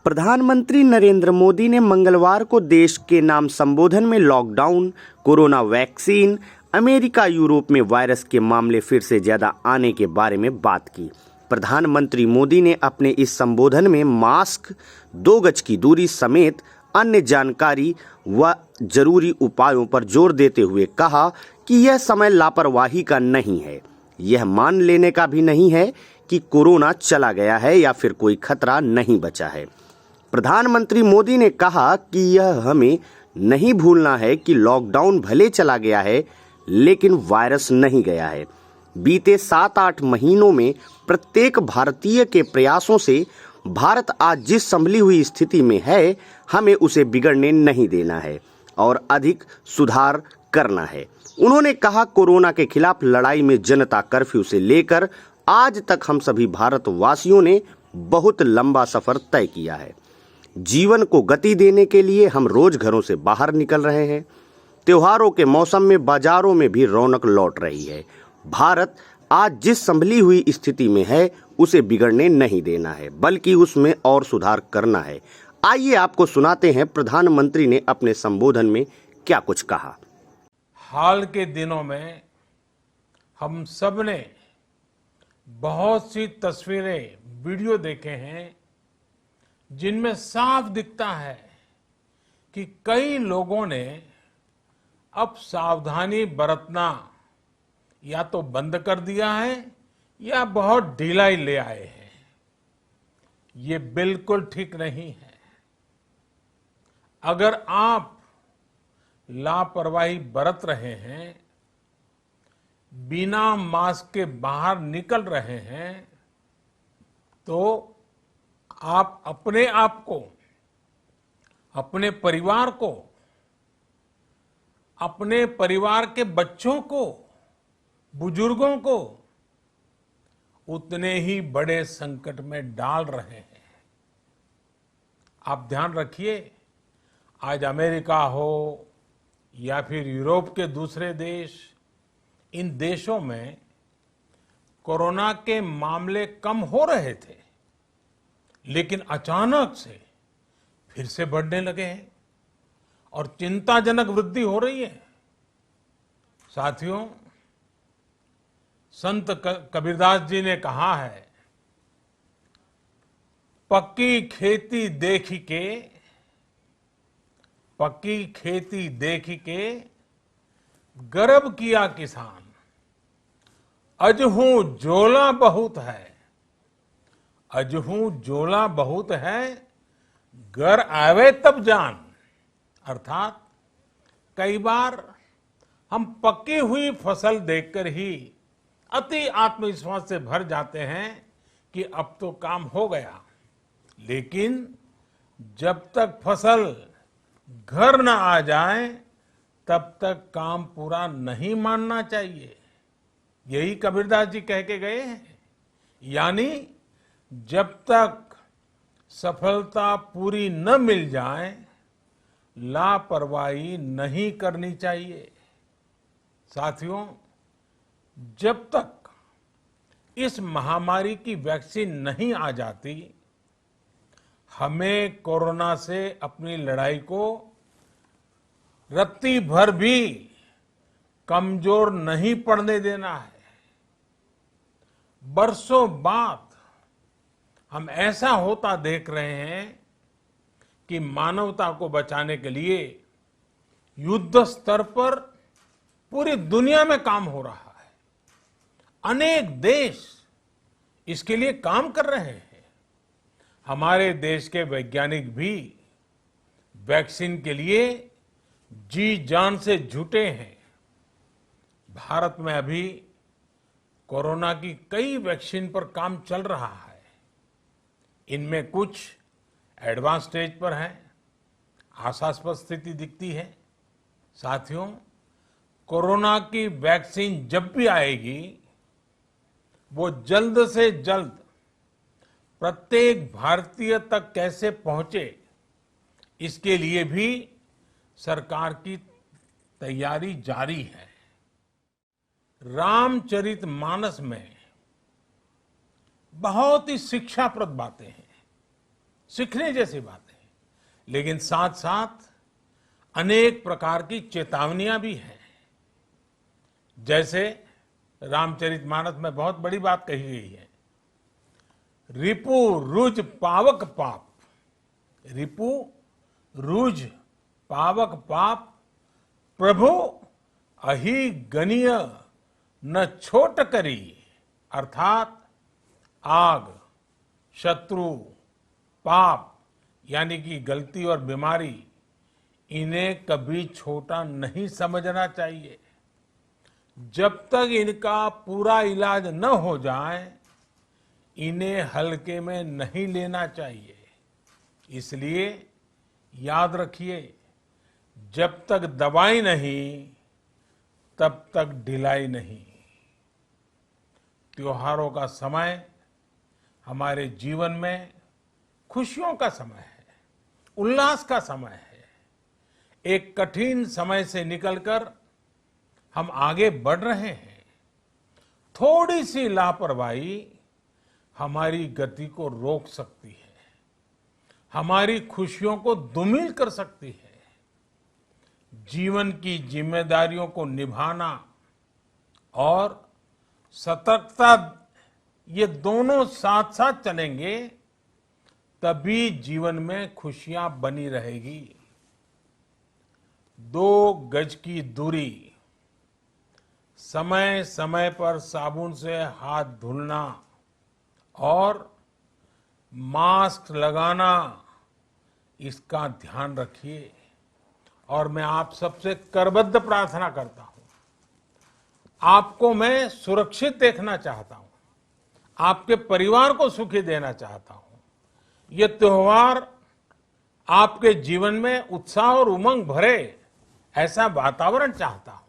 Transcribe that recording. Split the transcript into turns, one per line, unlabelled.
प्रधानमंत्री नरेंद्र मोदी ने मंगलवार को देश के नाम संबोधन में lockdown, corona vaccine, America Europe में वायरस के मामले फिर से ज्यादा आने के बारे में बात की। प्रधानमंत्री मोदी ने अपने इस संबोधन में मास्क, 2 गज की दूरी समेत अन्य जानकारी व जरूरी उपायों पर जोर देते हुए कहा कि यह समय लापरवाही का नहीं है, यह मान लेने का भी नहीं है कि कोरोना चला गया है या फिर कोई खतरा नहीं बचा है। प्रधानमंत्री मोदी ने कहा कि यह हमें नहीं भूलना है कि लॉकडाउन भले चला गया है, लेकिन वायरस नहीं गया है। बीते 7-8 महीनों में प्रत्येक भारतीय के प्रयासों से भारत आज जिस संभली हुई स्थिति में है, हमें उसे बिगड़ने नहीं देना है और अधिक सुधार करना है। उन्होंने कहा, कोरोना के खिलाफ लड़ाई में जनता कर्फ्यू से लेकर आज तक हम सभी भारतवासियों ने बहुत लंबा सफर तय किया है। जीवन को गति देने के लिए हम रोज घरों से बाहर निकल रहे हैं। त्योहारों के मौसम में बाजारों में भी रौनक लौट रही है। भारत आज जिस संभली हुई स्थिति में है, उसे बिगड़ने नहीं देना है, बल्कि उसमें और सुधार करना है। आइए आपको सुनाते हैं प्रधानमंत्री ने अपने संबोधन में क्या कुछ कहा।
हाल के दिनों में हम सब ने बहुत सी तस्वीरें, वीडियो देखे हैं जिनमें साफ दिखता है कि कई लोगों ने अब सावधानी बरतना या तो बंद कर दिया है या बहुत ढिलाई ले आए हैं। ये बिल्कुल ठीक नहीं है। अगर आप लापरवाही बरत रहे हैं, बिना मास्क के बाहर निकल रहे हैं, तो आप अपने आप को, अपने परिवार को, अपने परिवार के बच्चों को, बुजुर्गों को उतने ही बड़े संकट में डाल रहे हैं। आप ध्यान रखिए, आज अमेरिका हो या फिर यूरोप के दूसरे देश, इन देशों में कोरोना के मामले कम हो रहे थे, लेकिन अचानक से फिर से बढ़ने लगे हैं और चिंताजनक वृद्धि हो रही है। साथियों, संत कबीरदास जी ने कहा है, पक्की खेती देख के गर्व किया किसान, अजहू जोला बहुत है, घर आवे तब जान। अर्थात कई बार हम पकी हुई फसल देखकर ही अति आत्मविश्वास से भर जाते हैं कि अब तो काम हो गया, लेकिन जब तक फसल घर न आ जाए तब तक काम पूरा नहीं मानना चाहिए। यही कबीरदास जी कह के गए हैं। यानी जब तक सफलता पूरी न मिल जाए, लापरवाही नहीं करनी चाहिए। साथियों, जब तक इस महामारी की वैक्सीन नहीं आ जाती, हमें कोरोना से अपनी लड़ाई को रत्ती भर भी कमजोर नहीं पड़ने देना है। बरसों बाद हम ऐसा होता देख रहे हैं कि मानवता को बचाने के लिए युद्ध स्तर पर पूरी दुनिया में काम हो रहा है। अनेक देश इसके लिए काम कर रहे हैं। हमारे देश के वैज्ञानिक भी वैक्सीन के लिए जी जान से जुटे हैं। भारत में अभी कोरोना की कई वैक्सीन पर काम चल रहा है। इनमें कुछ एडवांस स्टेज पर है, आशास्पद स्थिति दिखती है। साथियों, कोरोना की वैक्सीन जब भी आएगी, वो जल्द से जल्द प्रत्येक भारतीय तक कैसे पहुंचे, इसके लिए भी सरकार की तैयारी जारी है। रामचरितमानस में बहुत ही शिक्षाप्रद बातें हैं। सीखने जैसी बातें हैं, लेकिन साथ साथ अनेक प्रकार की चेतावनियां भी हैं। जैसे रामचरितमानस में बहुत बड़ी बात कही गई है, रिपु रुज पावक पाप। रिपु रुज पावक पाप प्रभु अहि गनीय न छोट करी। अर्थात आग, शत्रु, पाप यानी कि गलती और बीमारी, इन्हें कभी छोटा नहीं समझना चाहिए। जब तक इनका पूरा इलाज न हो जाए, इन्हें हल्के में नहीं लेना चाहिए। इसलिए याद रखिए, जब तक दवाई नहीं तब तक ढिलाई नहीं। त्योहारों का समय हमारे जीवन में खुशियों का समय है, उल्लास का समय है। एक कठिन समय से निकलकर हम आगे बढ़ रहे हैं। थोड़ी सी लापरवाही हमारी गति को रोक सकती है, हमारी खुशियों को धूमिल कर सकती है। जीवन की जिम्मेदारियों को निभाना और सतर्कता, ये दोनों साथ साथ चलेंगे, तभी जीवन में खुशियां बनी रहेगी। 2 गज की दूरी, समय समय पर साबुन से हाथ धुलना और मास्क लगाना, इसका ध्यान रखिए। और मैं आप सबसे करबद्ध प्रार्थना करता हूं, आपको मैं सुरक्षित देखना चाहता हूं, आपके परिवार को सुखी देना चाहता हूं। ये त्योहार आपके जीवन में उत्साह और उमंग भरे, ऐसा वातावरण चाहता हूं।